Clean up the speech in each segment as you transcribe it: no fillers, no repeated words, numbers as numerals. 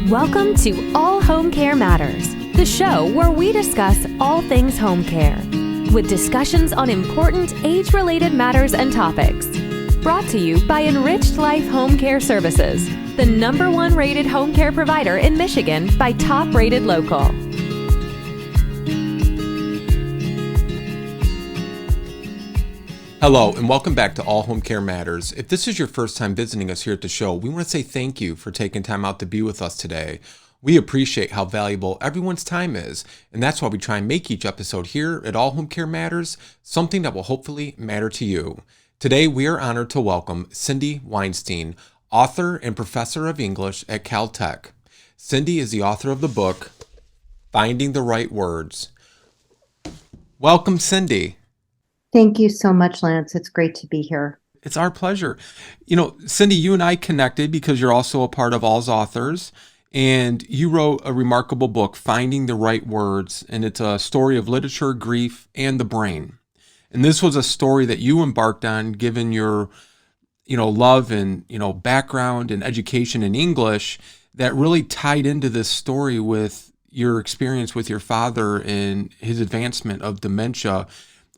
Welcome to All Home Care Matters, the show where we discuss all things home care, with discussions on important age-related matters and topics. Brought to you by Enriched Life Home Care Services, the #1 rated home care provider in Michigan by Top Rated Local. Hello, and welcome back to All Home Care Matters. If this is your first time visiting us here at the show, we want to say thank you for taking time out to be with us today. We appreciate how valuable everyone's time is, and that's why we try and make each episode here at All Home Care Matters something that will hopefully matter to you. Today, we are honored to welcome Cindy Weinstein, author and professor of English at Caltech. Cindy is the author of the book, Finding the Right Words. Welcome, Cindy. Thank you so much, Lance. It's great to be here. It's our pleasure. Cindy, you and I connected because you're also a part of All's Authors, and you wrote a remarkable book, Finding the Right Words, and it's a story of literature, grief, and the brain. And this was a story that you embarked on, given your, love and, background and education in English, that really tied into this story with your experience with your father and his advancement of dementia.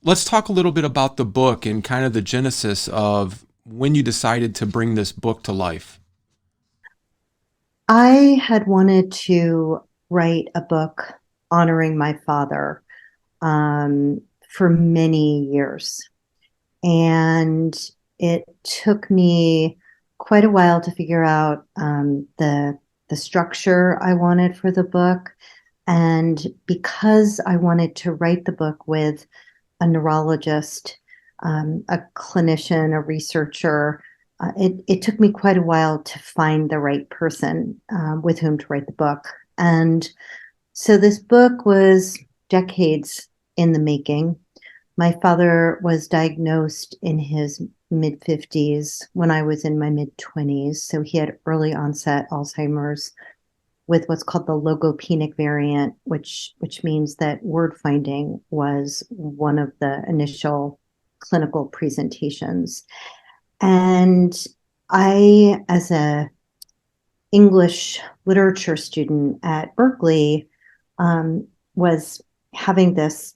Let's talk a little bit about the book and kind of the genesis of when you decided to bring this book to life. I had wanted to write a book honoring my father for many years. And it took me quite a while to figure out the structure I wanted for the book. And because I wanted to write the book with a neurologist, a clinician, a researcher, it took me quite a while to find the right person with whom to write the book. And so this book was decades in the making. My father was diagnosed in his mid-50s when I was in my mid-20s. So he had early onset Alzheimer's with what's called the logopenic variant, which means that word finding was one of the initial clinical presentations. And I, as a English literature student at Berkeley, was having this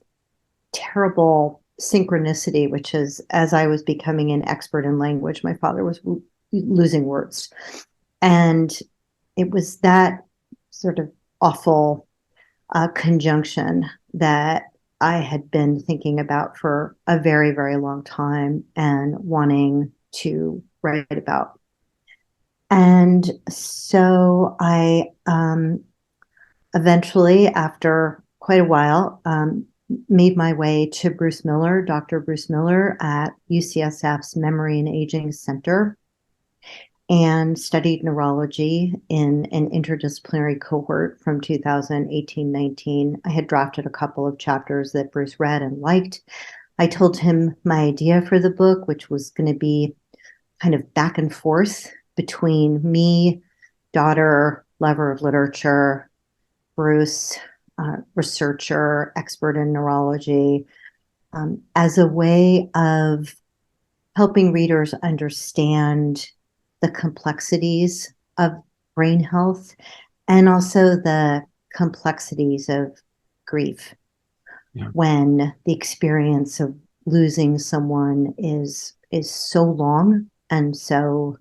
terrible synchronicity, which is, as I was becoming an expert in language, my father was losing words. And it was that sort of awful conjunction that I had been thinking about for a very, very long time and wanting to write about. And so I eventually, after quite a while, made my way to Bruce Miller, Dr. Bruce Miller at UCSF's Memory and Aging Center, and studied neurology in an interdisciplinary cohort from 2018-19. I had drafted a couple of chapters that Bruce read and liked. I told him my idea for the book, which was going to be kind of back and forth between me, daughter, lover of literature, Bruce, researcher, expert in neurology, as a way of helping readers understand the complexities of brain health and also the complexities of grief. Yeah. When the experience of losing someone is so long and so,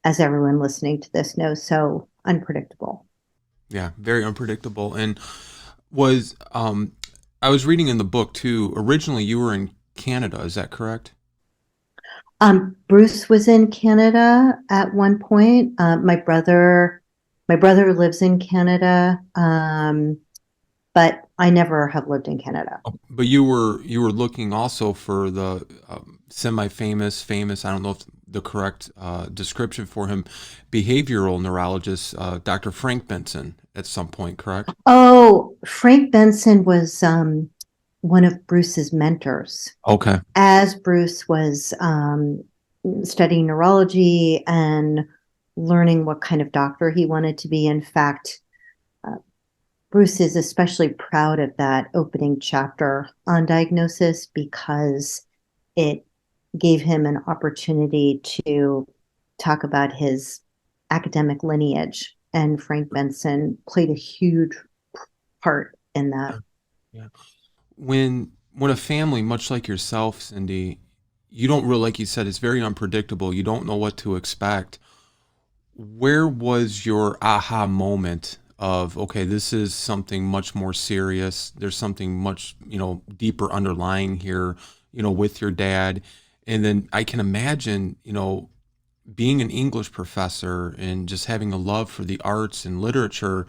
as everyone listening to this knows, so unpredictable. Yeah, very unpredictable. And I was reading in the book too, originally you were in Canada, is that correct? Bruce was in Canada at one point. My brother lives in Canada, but I never have lived in Canada. But you were looking also for the semi-famous, I don't know if the correct description for him, behavioral neurologist, Dr. Frank Benson at some point, correct? Oh, Frank Benson was one of Bruce's mentors. Okay. As Bruce was studying neurology and learning what kind of doctor he wanted to be. In fact, Bruce is especially proud of that opening chapter on diagnosis because it gave him an opportunity to talk about his academic lineage and Frank Benson played a huge part in that. Yeah. When a family, much like yourself, Cindy, you don't really, like you said, it's very unpredictable. You don't know what to expect. Where was your aha moment of, okay, this is something much more serious. There's something much, deeper underlying here, with your dad. And then I can imagine, being an English professor and just having a love for the arts and literature,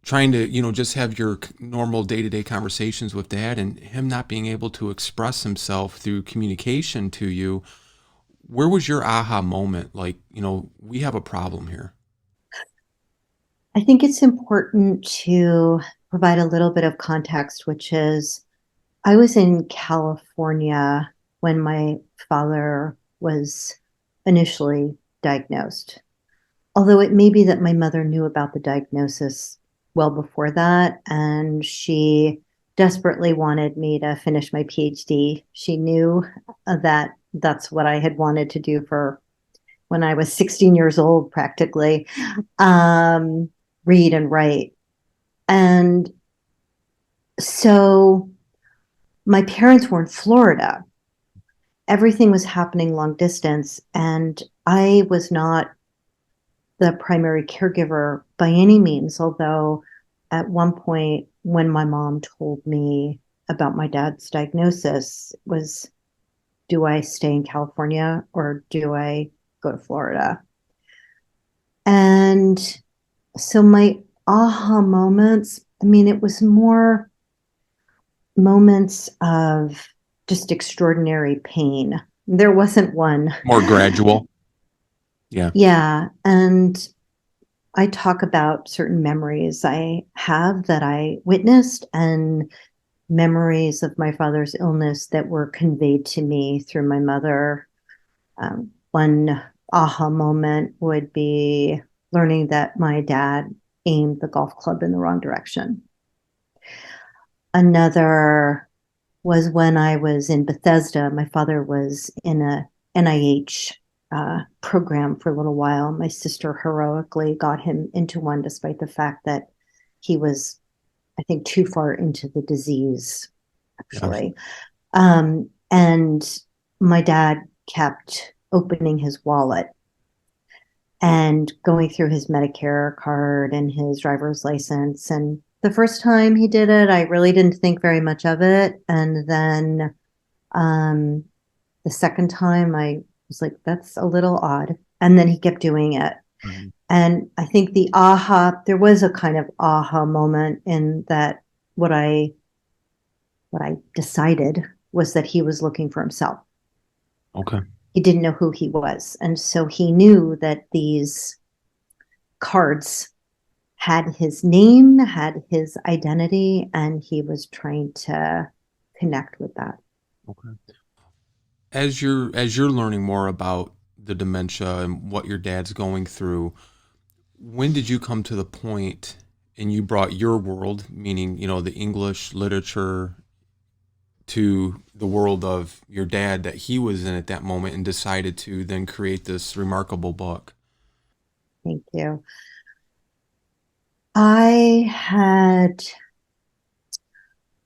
trying to, just have your normal day-to-day conversations with dad and him not being able to express himself through communication to you. Where was your aha moment? Like, we have a problem here. I think it's important to provide a little bit of context, which is I was in California when my father was initially diagnosed. Although it may be that my mother knew about the diagnosis well before that, and she desperately wanted me to finish my PhD. She knew that that's what I had wanted to do for when I was 16 years old, practically, read and write. And so my parents were in Florida. Everything was happening long distance, and I was not the primary caregiver by any means, although at one point when my mom told me about my dad's diagnosis was, do I stay in California or do I go to Florida? And so my aha moments, it was more moments of just extraordinary pain. There wasn't one. More gradual. Yeah. Yeah. And I talk about certain memories I have that I witnessed and memories of my father's illness that were conveyed to me through my mother. One aha moment would be learning that my dad aimed the golf club in the wrong direction. Another was when I was in Bethesda. My father was in a NIH program for a little while. My sister heroically got him into one, despite the fact that he was, I think, too far into the disease, actually. Yeah. And my dad kept opening his wallet and going through his Medicare card and his driver's license. And the first time he did it, I really didn't think very much of it. And then the second time I was like, that's a little odd. And then he kept doing it. Mm-hmm. And I think there was a kind of aha moment in that what I decided was that he was looking for himself. Okay. He didn't know who he was. And so he knew that these cards had his name, had his identity, and he was trying to connect with that. Okay. As you're learning more about the dementia and what your dad's going through, when did you come to the point and you brought your world, meaning, the English literature, to the world of your dad that he was in at that moment and decided to then create this remarkable book? Thank you. I had,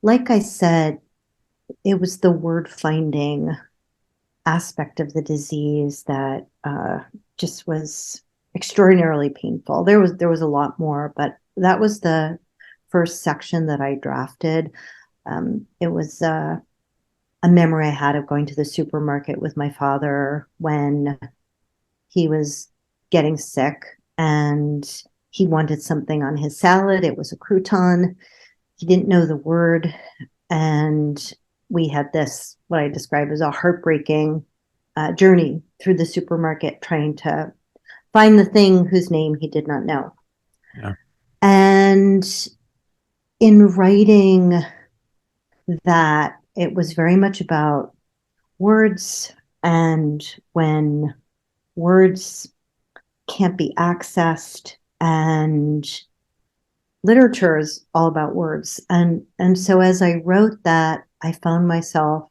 like I said, it was the word finding aspect of the disease that just was extraordinarily painful. There was a lot more, but that was the first section that I drafted. It was a memory I had of going to the supermarket with my father when he was getting sick and he wanted something on his salad. It was a crouton. He didn't know the word. And we had this, what I describe as a heartbreaking journey through the supermarket, trying to find the thing whose name he did not know. Yeah. And in writing that, it was very much about words, and when words can't be accessed, and literature is all about words. And so as I wrote that, I found myself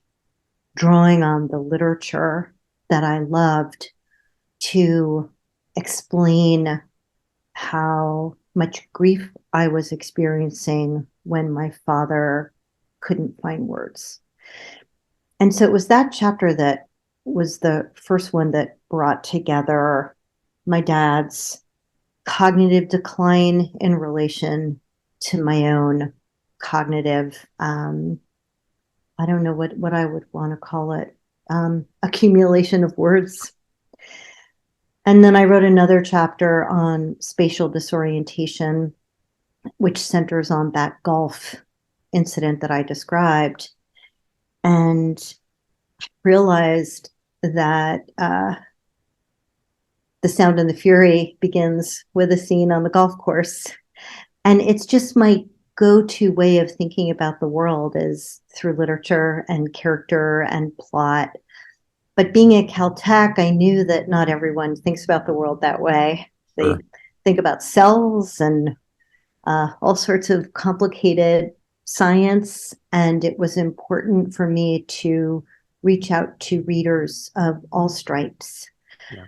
drawing on the literature that I loved to explain how much grief I was experiencing when my father couldn't find words. And so it was that chapter that was the first one that brought together my dad's cognitive decline in relation to my own cognitive, I don't know what I would want to call it, accumulation of words. And then I wrote another chapter on spatial disorientation, which centers on that golf incident that I described, and realized that The Sound and the Fury begins with a scene on the golf course. And it's just my go-to way of thinking about the world is through literature and character and plot. But being at Caltech, I knew that not everyone thinks about the world that way. They Sure. think about cells and all sorts of complicated science. And it was important for me to reach out to readers of all stripes, Yeah.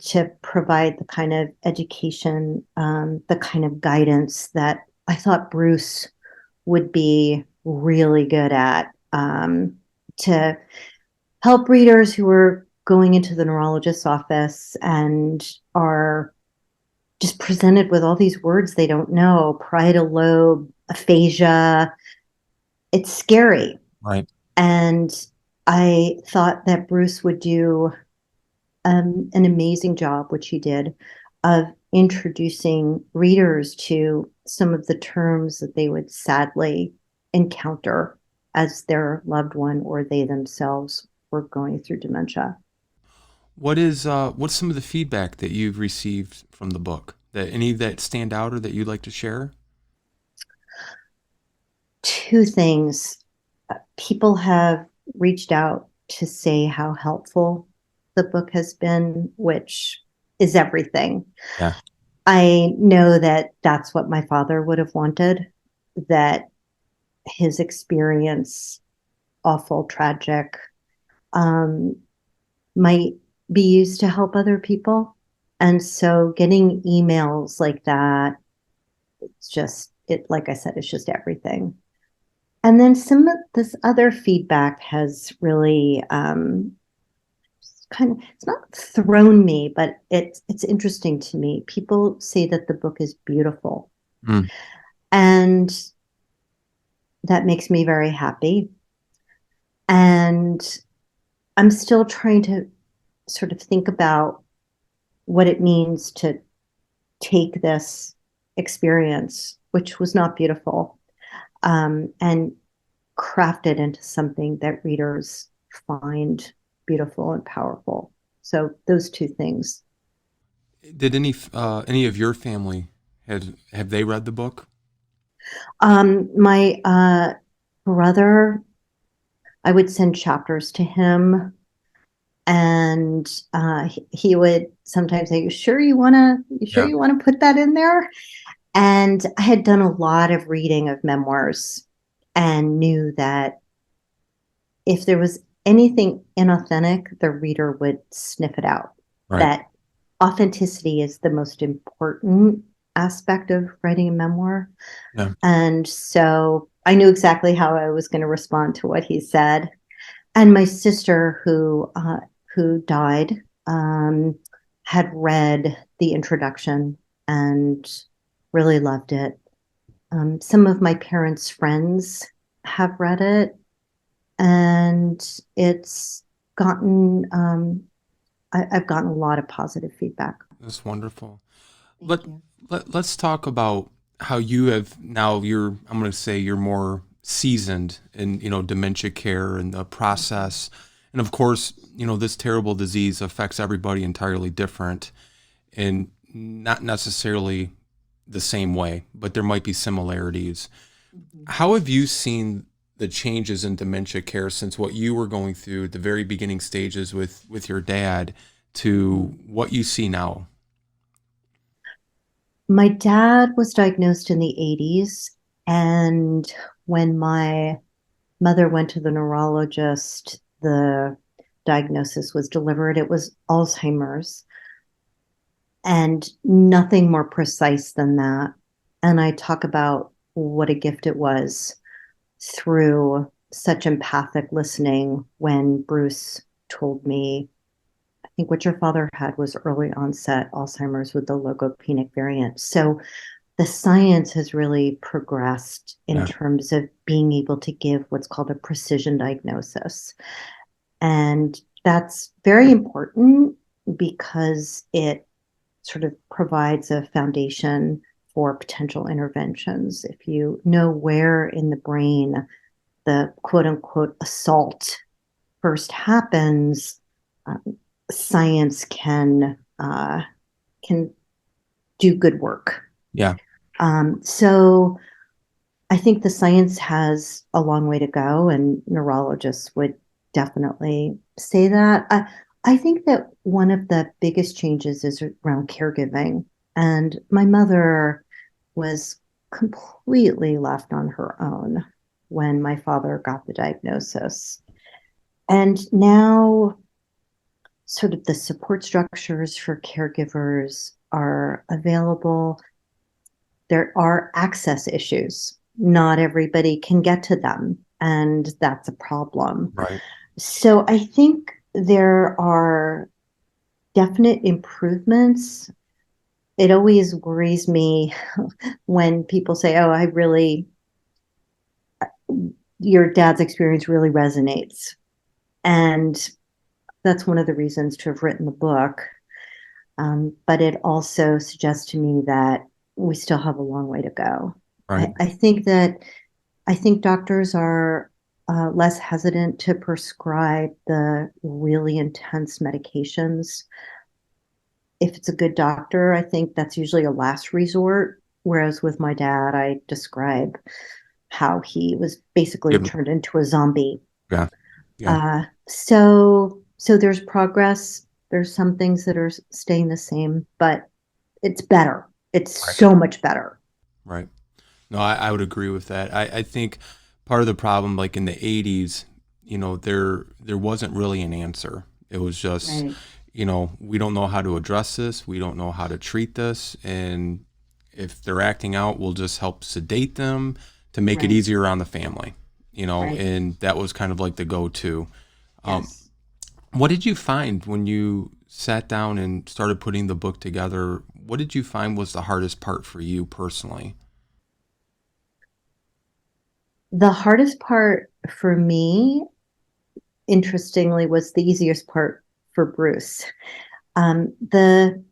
to provide the kind of education, the kind of guidance that I thought Bruce would be really good at, to help readers who are going into the neurologist's office and are just presented with all these words they don't know: parietal lobe, aphasia. It's scary. Right. And I thought that Bruce would do an amazing job, which he did, of introducing readers to some of the terms that they would sadly encounter as their loved one or they themselves were going through dementia. What's some of the feedback that you've received from the book? That any that stand out or that you'd like to share? Two things. People have reached out to say how helpful the book has been, which is everything. Yeah. I know that that's what my father would have wanted, that his experience, awful, tragic, might be used to help other people. And so getting emails like that, it's just, it, like I said, it's just everything. And then some of this other feedback has really kind of, it's not thrown me, but it's interesting to me. People say that the book is beautiful, Mm. and that makes me very happy. And I'm still trying to sort of think about what it means to take this experience, which was not beautiful, and craft it into something that readers find beautiful and powerful. So those two things. Did any of your family have they read the book? My brother, I would send chapters to him, and he would sometimes say, you sure Yeah. you want to put that in there?" And I had done a lot of reading of memoirs and knew that if there was anything inauthentic, the reader would sniff it out. Right. That authenticity is the most important aspect of writing a memoir. Yeah. And so I knew exactly how I was going to respond to what he said. And my sister, who died, had read the introduction and really loved it. Some of my parents' friends have read it, and it's gotten I've gotten a lot of positive feedback. That's wonderful. Thank Let, you. let's talk about how you have now I'm going to say you're more seasoned in, dementia care and the process. And of course, this terrible disease affects everybody entirely different and not necessarily the same way, but there might be similarities. How have you seen the changes in dementia care since what you were going through at the very beginning stages with your dad to what you see now? My dad was diagnosed in the 80s, and when my mother went to the neurologist, the diagnosis was delivered. It was Alzheimer's. and nothing more precise than that. And I talk about what a gift it was through such empathic listening when Bruce told me, I think what your father had was early onset Alzheimer's with the logopenic variant. So the science has really progressed in Yeah. terms of being able to give what's called a precision diagnosis. And that's very important because it sort of provides a foundation for potential interventions. If you know where in the brain the quote unquote assault first happens, science can do good work. Yeah. So I think the science has a long way to go, and neurologists would definitely say that. I think that one of the biggest changes is around caregiving. And my mother was completely left on her own when my father got the diagnosis. And now, sort of the support structures for caregivers are available. There are access issues. Not everybody can get to them, and that's a problem. Right. So I think there are definite improvements. It always worries me when people say, oh, your dad's experience really resonates. And that's one of the reasons to have written the book. But it also suggests to me that we still have a long way to go. Right. I think doctors are less hesitant to prescribe the really intense medications. If it's a good doctor, I think that's usually a last resort. Whereas with my dad, I describe how he was basically Give- turned into a zombie. Yeah. Yeah. So there's progress. There's some things that are staying the same, but it's better. It's Right. so much better. Right. No, I would agree with that. I think part of the problem, like in the 80s, there wasn't really an answer. It was just, Right. we don't know how to address this. We don't know how to treat this. And if they're acting out, we'll just help sedate them to make it Right. easier on the family, Right. and that was kind of like the go-to. Um, Yes. what did you find when you sat down and started putting the book together? What did you find was the hardest part for you personally? The hardest part for me, interestingly, was the easiest part for Bruce. The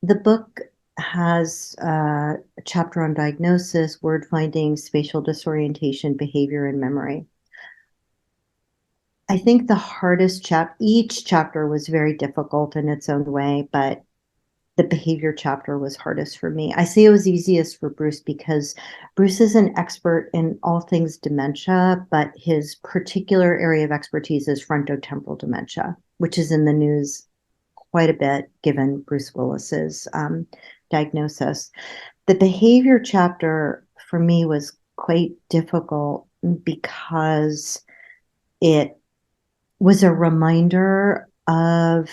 book has a chapter on diagnosis, word finding, spatial disorientation, behavior, and memory. I think the hardest each chapter was very difficult in its own way, but the behavior chapter was hardest for me. I say it was easiest for Bruce because Bruce is an expert in all things dementia, but his particular area of expertise is frontotemporal dementia, which is in the news quite a bit given Bruce Willis's diagnosis. The behavior chapter for me was quite difficult because it was a reminder of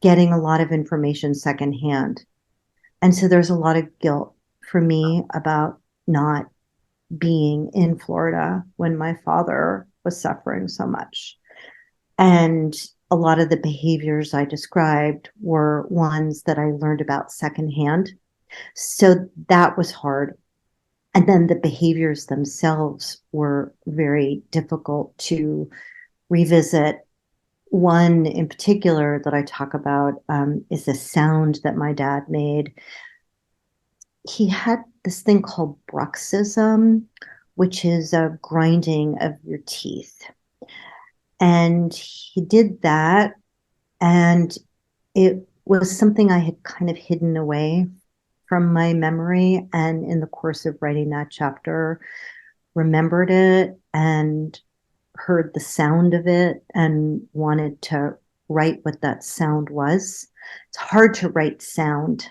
getting a lot of information secondhand. And so there's a lot of guilt for me about not being in Florida when my father was suffering so much. And a lot of the behaviors I described were ones that I learned about secondhand. So that was hard. And then the behaviors themselves were very difficult to revisit. One in particular that I talk about is the sound that my dad made. He had this thing called bruxism, which is a grinding of your teeth. And he did that, and it was something I had kind of hidden away from my memory. And in the course of writing that chapter, remembered it and heard the sound of it and wanted to write what that sound was. It's hard to write sound.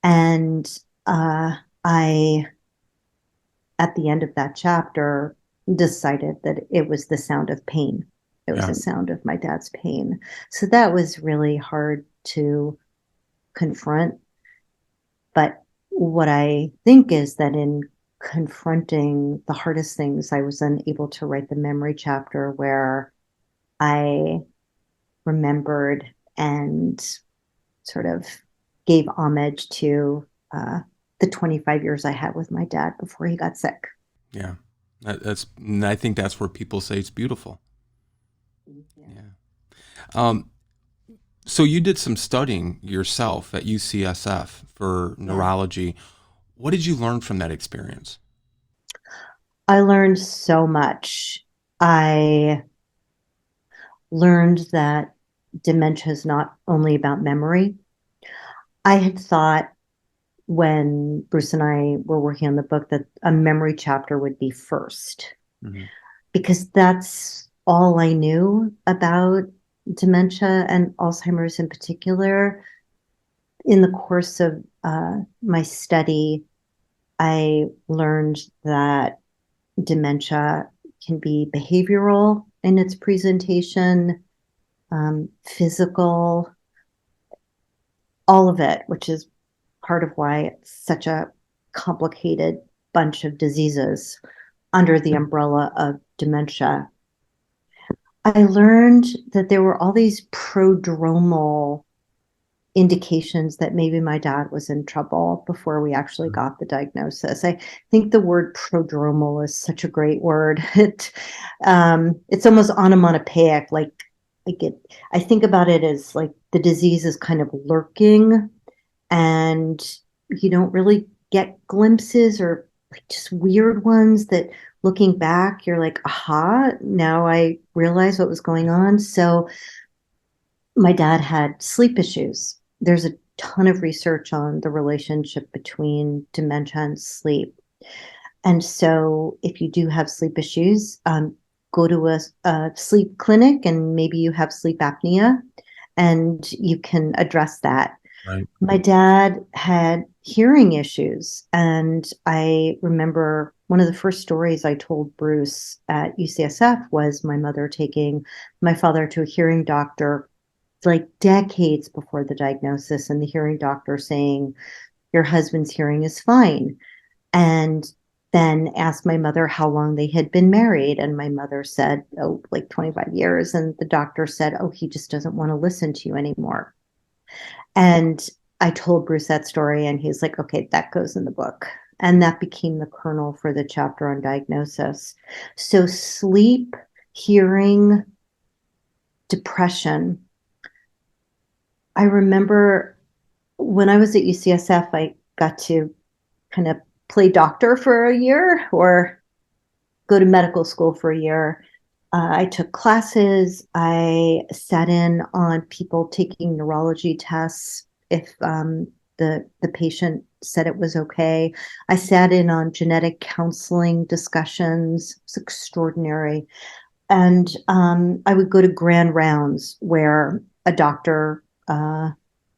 And I, at the end of that chapter, decided that it was the sound of pain. It was Yeah. the sound of my dad's pain. So that was really hard to confront. But what I think is that in confronting the hardest things, I was unable to write the memory chapter where I remembered and sort of gave homage to the 25 years I had with my dad before he got sick. Yeah. And I think that's where people say it's beautiful. Yeah. So you did some studying yourself at UCSF for neurology. What did you learn from that experience? I learned so much. I learned that dementia is not only about memory. I had thought when Bruce and I were working on the book that a memory chapter would be first, Mm-hmm. because that's all I knew about dementia and Alzheimer's in particular. In the course of my study, I learned that dementia can be behavioral in its presentation, physical, all of it, which is part of why it's such a complicated bunch of diseases under the umbrella of dementia. I learned that there were all these prodromal indications that maybe my dad was in trouble before we actually got the diagnosis. I think the word prodromal is such a great word. It's almost onomatopoeic. Like I think about it as like the disease is kind of lurking, and you don't really get glimpses or like just weird ones that looking back, you're like, aha, now I realize what was going on. So my dad had sleep issues. There's a ton of research on the relationship between dementia and sleep. And so if you do have sleep issues, go to a sleep clinic, and maybe you have sleep apnea and you can address that. Right. My dad had hearing issues, and I remember one of the first stories I told Bruce at UCSF was my mother taking my father to a hearing doctor like decades before the diagnosis, and the hearing doctor saying, your husband's hearing is fine. And then asked my mother how long they had been married. And my mother said, oh, like 25 years. And the doctor said, oh, he just doesn't want to listen to you anymore. And I told Bruce that story, and he's like, okay, that goes in the book. And that became the kernel for the chapter on diagnosis. So sleep, hearing, depression. I remember when I was at UCSF, I got to kind of play doctor for a year or go to medical school for a year. I took classes. I sat in on people taking neurology tests if the patient said it was okay. I sat in on genetic counseling discussions. It's extraordinary. And I would go to grand rounds where a doctor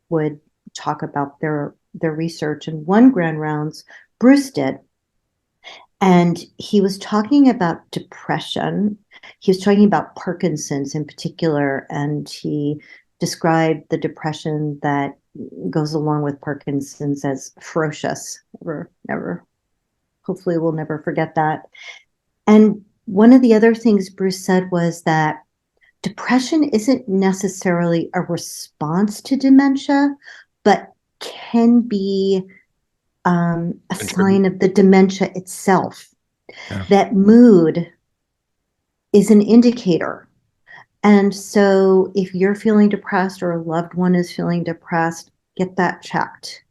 would talk about their research. And one grand rounds Bruce did, and he was talking about depression. He was talking about Parkinson's in particular, and he described the depression that goes along with Parkinson's as ferocious. Never, hopefully we'll never forget that. And one of the other things Bruce said was that depression isn't necessarily a response to dementia, but can be a sign of the dementia itself. Yeah. That mood is an indicator. And so if you're feeling depressed or a loved one is feeling depressed, get that checked.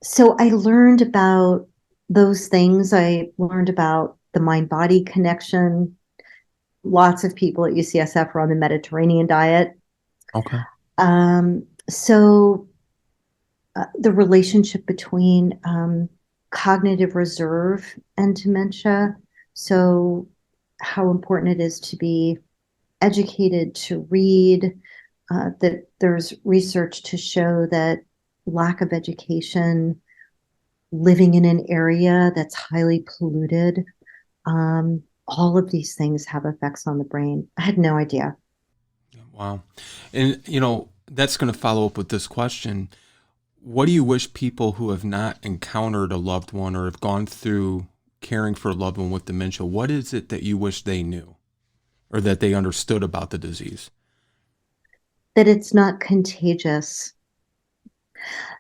So I learned about those things. I learned about the mind-body connection. Lots of people at UCSF are on the Mediterranean diet. Okay. So the relationship between cognitive reserve and dementia. So how important it is to be educated, to read, that there's research to show that lack of education, living in an area that's highly polluted, all of these things have effects on the brain. I had no idea. Wow. And, that's going to follow up with this question. What do you wish people who have not encountered a loved one or have gone through caring for a loved one with dementia, what is it that you wish they knew or that they understood about the disease? That it's not contagious.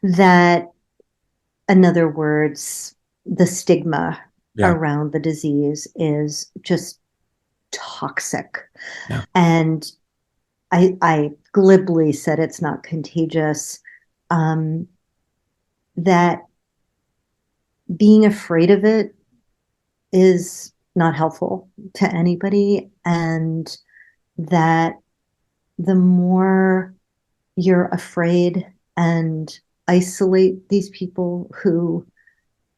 That, in other words, the stigma Yeah. around the disease is just toxic. Yeah. And I glibly said it's not contagious. That being afraid of it is not helpful to anybody, and that the more you're afraid and isolate these people who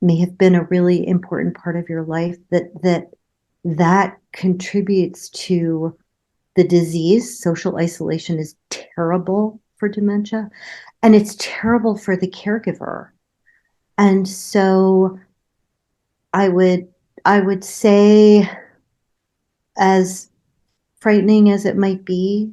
may have been a really important part of your life, that contributes to the disease. Social isolation is terrible for dementia, and it's terrible for the caregiver. And so I would say, as frightening as it might be,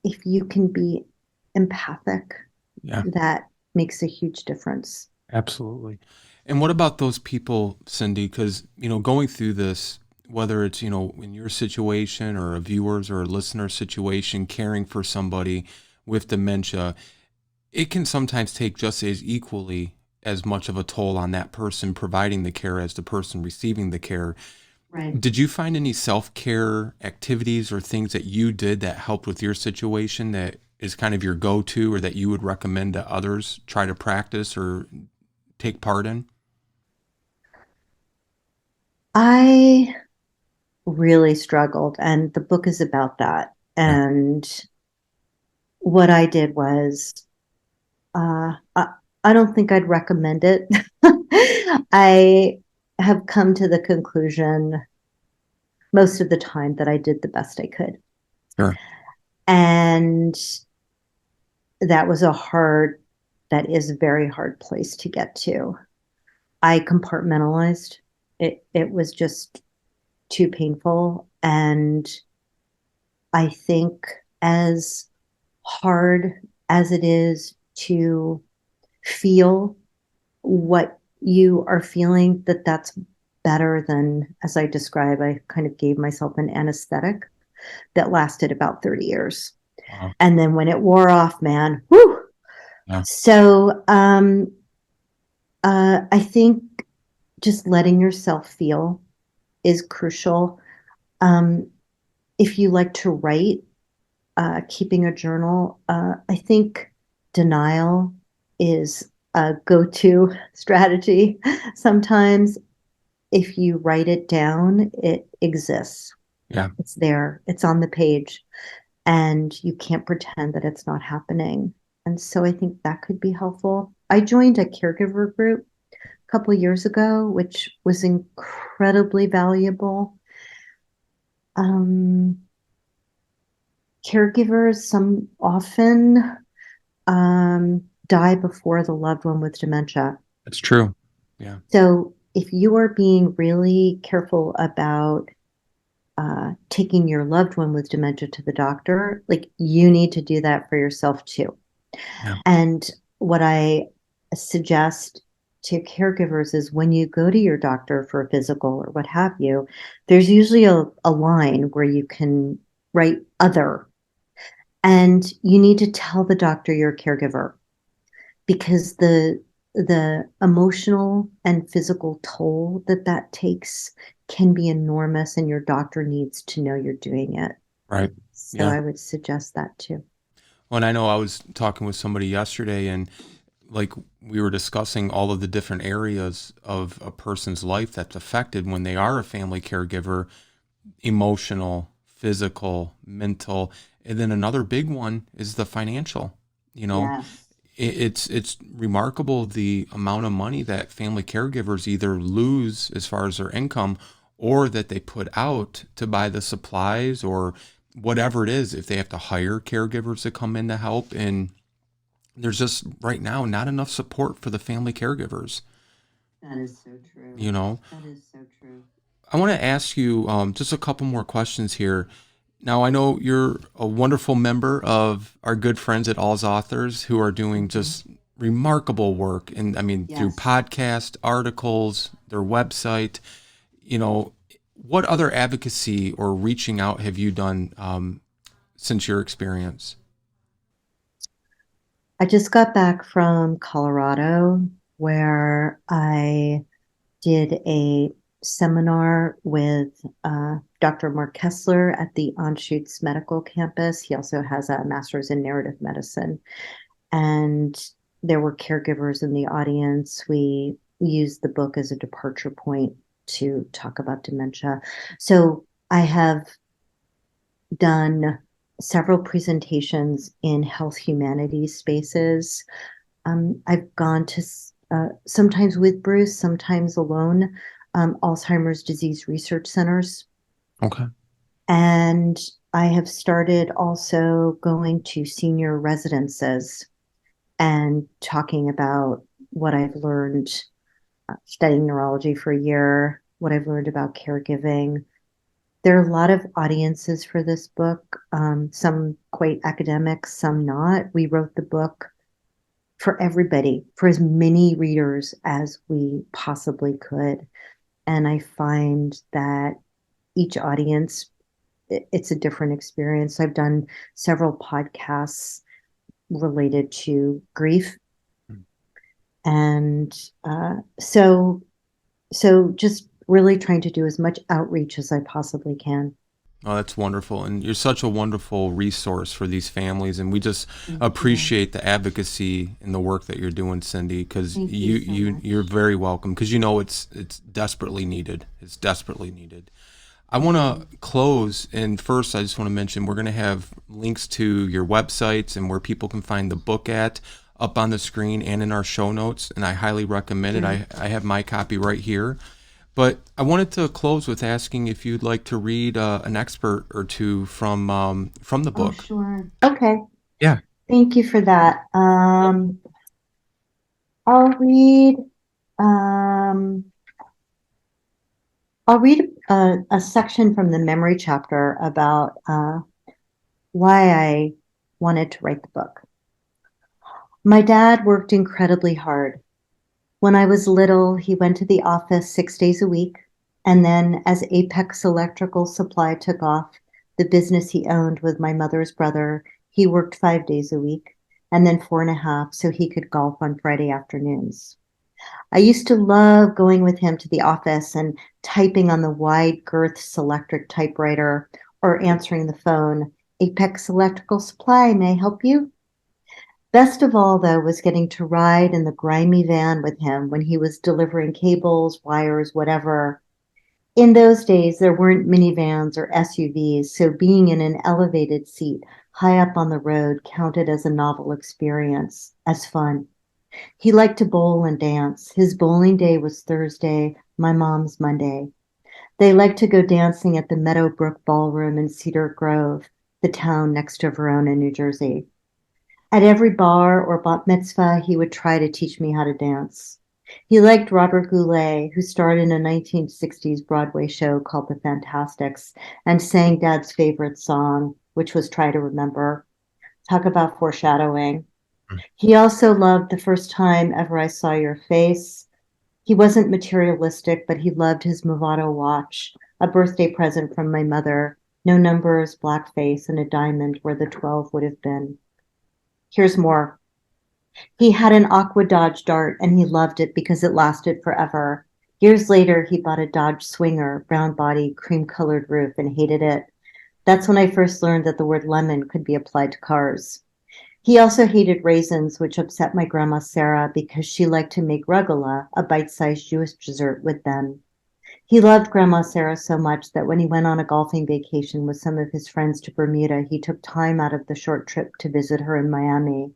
if you can be empathic, Yeah. that makes a huge difference. Absolutely. And what about those people, Cindy? Because, going through this, whether it's, in your situation or a viewer's or a listener's situation, caring for somebody with dementia, it can sometimes take just as equally as much of a toll on that person providing the care as the person receiving the care. Right. Did you find any self-care activities or things that you did that helped with your situation that is kind of your go-to or that you would recommend to others try to practice or take part in? I really struggled, and the book is about that. Yeah. And what I did was, I don't think I'd recommend it. I have come to the conclusion most of the time that I did the best I could. Sure. And that is a very hard place to get to. I compartmentalized. It was just too painful. And I think, as hard as it is to feel what you are feeling, that's better than, as I describe, I kind of gave myself an anesthetic that lasted about 30 years. Wow. And then when it wore off, man, whoo. Yeah. So I think just letting yourself feel is crucial. If you like to write, keeping a journal, I think denial is a go-to strategy. Sometimes if you write it down, it exists. Yeah. It's there. It's on the page. And you can't pretend that it's not happening. And so I think that could be helpful. I joined a caregiver group a couple of years ago, which was incredibly valuable. Caregivers some often die before the loved one with dementia. That's true. Yeah. So if you are being really careful about taking your loved one with dementia to the doctor, like, you need to do that for yourself too. Yeah. And what I suggest to caregivers is, when you go to your doctor for a physical or what have you, there's usually a line where you can write other, and you need to tell the doctor you're a caregiver, because the emotional and physical toll that takes can be enormous, and your doctor needs to know you're doing it. Right. So Yeah. I would suggest that too. Well, and I know I was talking with somebody yesterday, and like we were discussing all of the different areas of a person's life that's affected when they are a family caregiver: emotional, physical, mental, and then another big one is the financial. Yes. It's remarkable the amount of money that family caregivers either lose as far as their income, or that they put out to buy the supplies or whatever it is, if they have to hire caregivers to come in to help. And there's just right now not enough support for the family caregivers. That is so true. You know, That is so true. I want to ask you just a couple more questions here. Now, I know you're a wonderful member of our good friends at All's Authors who are doing just remarkable work. And I mean, through Yes. podcast, articles, their website, you know, what other advocacy or reaching out have you done since your experience? I just got back from Colorado where I did a seminar with Dr. Mark Kessler at the Anschutz Medical Campus. He also has a master's in narrative medicine. And there were caregivers in the audience. We used the book as a departure point to talk about dementia. So I have done several presentations in health humanities spaces. I've gone to sometimes with Bruce, sometimes alone, Alzheimer's disease research centers. Okay. And I have started also going to senior residences and talking about what I've learned studying neurology for a year, what I've learned about caregiving. There are a lot of audiences for this book, some quite academic, some not. We wrote the book for everybody, for as many readers as we possibly could. And I find that each audience, it's a different experience. I've done several podcasts related to grief. And so just really trying to do as much outreach as I possibly can. Oh, that's wonderful. And you're such a wonderful resource for these families. And we just appreciate the advocacy and the work that you're doing, Cindy, because you're very welcome, because you know it's desperately needed. It's desperately needed. I want to close, and first I just want to mention we're going to have links to your websites and where people can find the book at up on the screen and in our show notes, and I highly recommend it. I have my copy right here. But I wanted to close with asking if you'd like to read an expert or two from the book. Oh, sure. Okay. Yeah. Thank you for that. I'll read um, a section from the memory chapter about why I wanted to write the book. My dad worked incredibly hard. When I was little, he went to the office 6 days a week, and then as Apex Electrical Supply took off, the business he owned with my mother's brother, he worked 5 days a week, and then 4.5 so he could golf on Friday afternoons. I used to love going with him to the office and typing on the wide girth Selectric typewriter or answering the phone. Apex Electrical Supply, may I help you? Best of all, though, was getting to ride in the grimy van with him when he was delivering cables, wires, whatever. In those days, there weren't minivans or SUVs, so being in an elevated seat high up on the road counted as a novel experience, as fun. He liked to bowl and dance. His bowling day was Thursday, my mom's Monday. They liked to go dancing at the Meadowbrook Ballroom in Cedar Grove, the town next to Verona, New Jersey. At every bar or bat mitzvah, he would try to teach me how to dance. He liked Robert Goulet, who starred in a 1960s Broadway show called The Fantastics, and sang Dad's favorite song, which was Try to Remember. Talk about foreshadowing. He also loved The First Time Ever I Saw Your Face. He wasn't materialistic, but he loved his Movado watch, a birthday present from my mother, no numbers, black face, and a diamond where the 12 would have been. Here's more. He had an Aqua Dodge Dart, and he loved it because it lasted forever. Years later, he bought a Dodge Swinger, brown body, cream-colored roof, and hated it. That's when I first learned that the word lemon could be applied to cars. He also hated raisins, which upset my grandma Sarah because she liked to make rugelach, a bite-sized Jewish dessert, with them. He loved Grandma Sarah so much that when he went on a golfing vacation with some of his friends to Bermuda, he took time out of the short trip to visit her in Miami.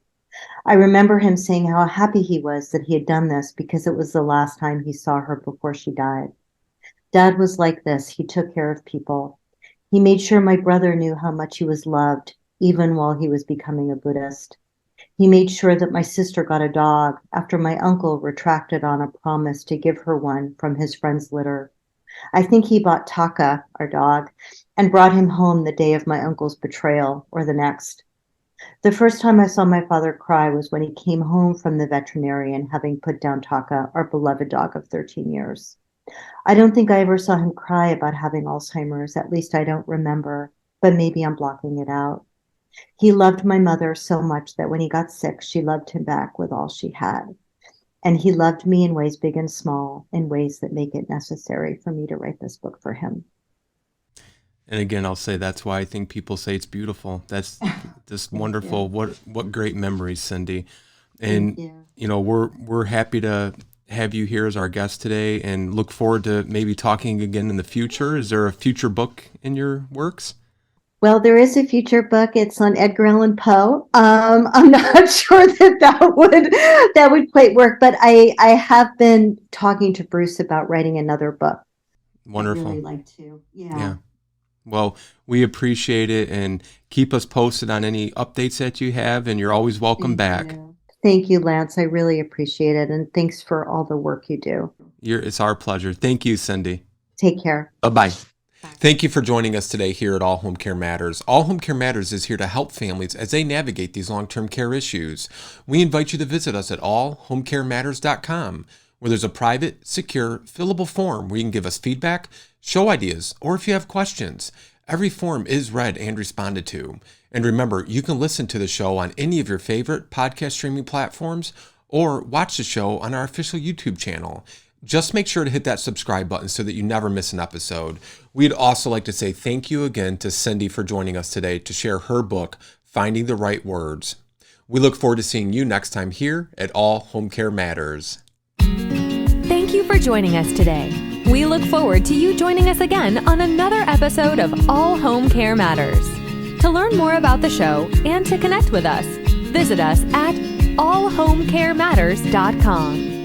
I remember him saying how happy he was that he had done this because it was the last time he saw her before she died. Dad was like this. He took care of people. He made sure my brother knew how much he was loved, even while he was becoming a Buddhist. He made sure that my sister got a dog after my uncle retracted on a promise to give her one from his friend's litter. I think he bought Taka, our dog, and brought him home the day of my uncle's betrayal or the next. The first time I saw my father cry was when he came home from the veterinarian, having put down Taka, our beloved dog of 13 years. I don't think I ever saw him cry about having Alzheimer's, at least I don't remember, but maybe I'm blocking it out. He loved my mother so much that when he got sick, she loved him back with all she had. And he loved me in ways big and small, in ways that make it necessary for me to write this book for him. And again, I'll say that's why I think people say it's beautiful. That's just wonderful. What great memories, Cindy. And we're happy to have you here as our guest today, and look forward to maybe talking again in the future. Is there a future book in your works? Well, there is a future book. It's on Edgar Allan Poe. I'm not sure that would quite work, but I have been talking to Bruce about writing another book. Wonderful. I'd really like to. Yeah. Well, we appreciate it, and keep us posted on any updates that you have, and you're always welcome back. Thank you, Lance. I really appreciate it, and thanks for all the work you do. It's our pleasure. Thank you, Cindy. Take care. Bye-bye. Thank you for joining us today here at All Home Care Matters. All Home Care Matters is here to help families as they navigate these long-term care issues. We invite you to visit us at allhomecarematters.com, where there's a private, secure, fillable form where you can give us feedback, show ideas, or if you have questions. Every form is read and responded to. And remember, you can listen to the show on any of your favorite podcast streaming platforms or watch the show on our official YouTube channel. Just make sure to hit that subscribe button so that you never miss an episode. We'd also like to say thank you again to Cindy for joining us today to share her book, Finding the Right Words. We look forward to seeing you next time here at All Home Care Matters. Thank you for joining us today. We look forward to you joining us again on another episode of All Home Care Matters. To learn more about the show and to connect with us, visit us at allhomecarematters.com.